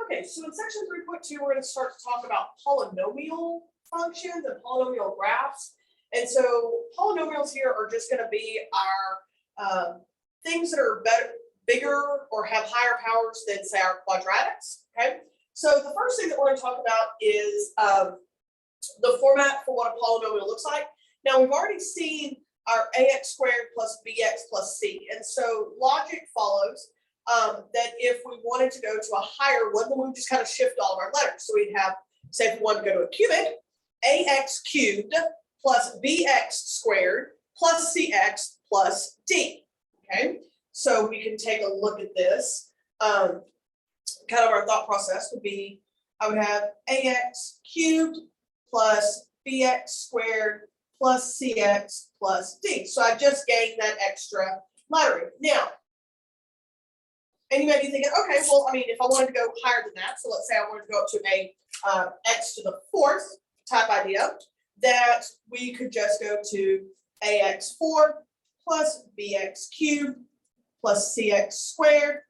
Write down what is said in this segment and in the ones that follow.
Okay, so in section 3.2, we're going to start to talk about polynomial functions and polynomial graphs. And so polynomials here are just going to be our things that are bigger or have higher powers than, say, our quadratics. Okay, so the first thing that we're going to talk about is the format for what a polynomial looks like. Now, we've already seen our ax squared plus bx plus c. And so logic follows that if we wanted to go to a higher one, then we would just kind of shift all of our letters. So we'd have, say if we wanted to go to a cubic, ax cubed plus bx squared plus cx plus d. Okay, so we can take a look at this. Kind of our thought process would be, I would have ax cubed plus bx squared plus cx plus d. So I just gained that extra lettering. Now, and you may be thinking, okay, well, I mean, if I wanted to go higher than that, so let's say I wanted to go up to a x to the fourth type idea, that we could just go to ax4 plus bx cubed plus cx squared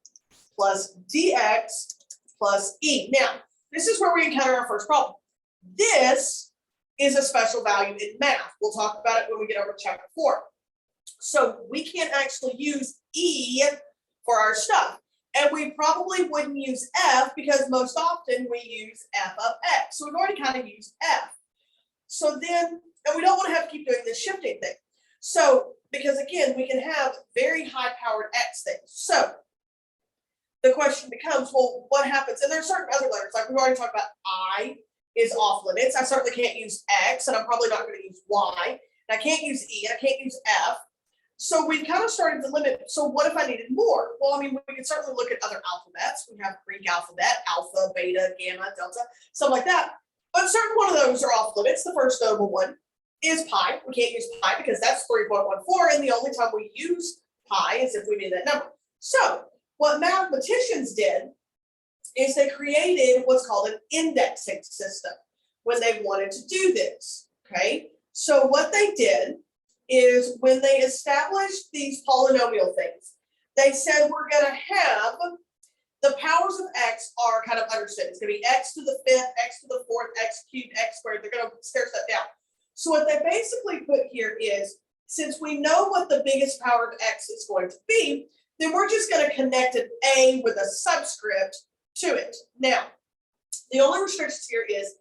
plus dx plus e. Now, this is where we encounter our first problem. This is a special value in math. We'll talk about it when we get over to chapter 4. So we can't actually use e for our stuff. And we probably wouldn't use f because most often we use f of x. So we've already kind of used f. So then, and we don't want to have to keep doing this shifting thing. So, because again, we can have very high powered x things. So the question becomes, well, what happens? And there's certain other letters, like we've already talked about I is off limits. I certainly can't use x, and I'm probably not going to use y. And I can't use e, and I can't use f. So we've kind of started to limit. So what if I needed more? Well, I mean, we could certainly look at other alphabets. We have Greek alphabet, alpha, beta, gamma, delta, stuff like that. But certain one of those are off limits. The first notable one is pi. We can't use pi because that's 3.14, and the only time we use pi is if we need that number. So what mathematicians did is they created what's called an indexing system when they wanted to do this, okay? So what they did is when they established these polynomial things, they said we're going to have the powers of x are kind of understood. It's going to be x to the fifth, x to the fourth, x cubed, x squared. They're going to stair step down. So what they basically put here is, since we know what the biggest power of x is going to be, then we're just going to connect an a with a subscript to it. Now, the only restrictions here is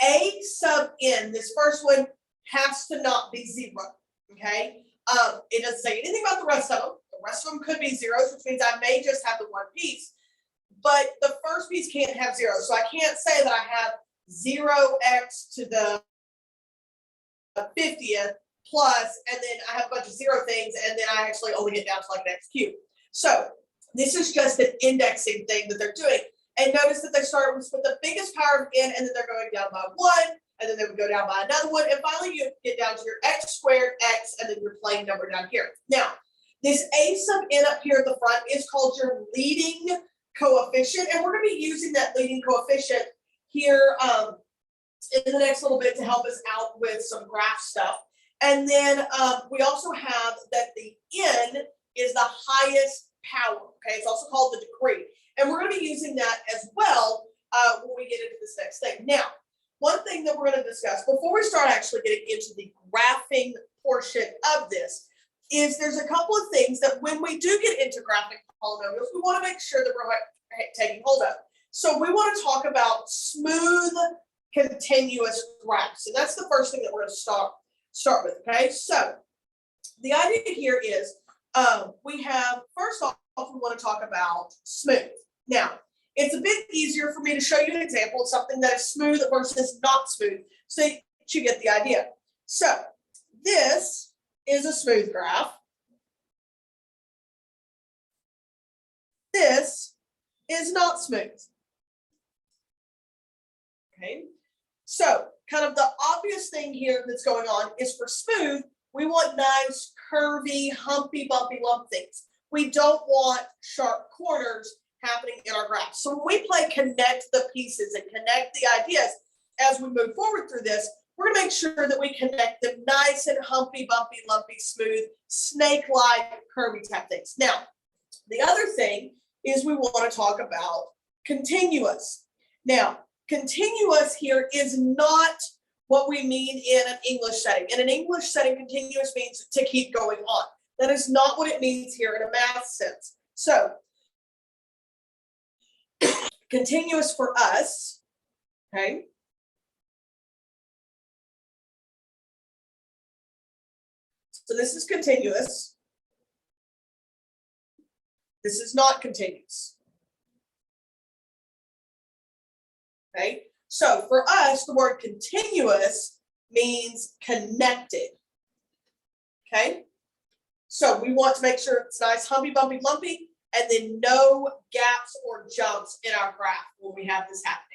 a sub n, this first one, has to not be 0. Okay, it doesn't say anything about the rest of them. The rest of them could be zeros, which means I may just have the one piece, but the first piece can't have 0. So I can't say that I have 0x to the 50th plus, and then I have a bunch of 0 things, and then I actually only get down to like an x cubed. So this is just an indexing thing that they're doing. And notice that they start with the biggest power of n, and then they're going down by 1, and then they would go down by another one, and finally you get down to your x squared x, and then your plain number down here. Now, this a sub n up here at the front is called your leading coefficient, and we're going to be using that leading coefficient here in the next little bit to help us out with some graph stuff. And then we also have that the n is the highest power. Okay, it's also called the degree, and we're going to be using that as well when we get into this next thing. Now, one thing that we're going to discuss before we start actually getting into the graphing portion of this is there's a couple of things that when we do get into graphing polynomials, we want to make sure that we're taking hold of. So we want to talk about smooth, continuous graphs, and that's the first thing that we're going to start with. Okay, so the idea here is we have, first off, we want to talk about smooth. Now, it's a bit easier for me to show you an example of something that is smooth versus not smooth, so you get the idea. So this is a smooth graph. This is not smooth. Okay, so kind of the obvious thing here that's going on is for smooth, we want nice, curvy, humpy, bumpy lump things. We don't want sharp corners happening in our graph. So when we play connect the pieces and connect the ideas as we move forward through this, we're going to make sure that we connect them nice and humpy, bumpy, lumpy, smooth, snake-like, curvy type things. Now, the other thing is we want to talk about Continuous. Now, continuous here is not what we mean in an English setting. In an English setting, continuous means to keep going on. That is not what it means here in a math sense. So, continuous for us, okay? So this is continuous. This is not continuous. Okay, so for us, the word continuous means connected. Okay, so we want to make sure it's nice, humpy, bumpy, lumpy, and then no gaps or jumps in our graph when we have this happening.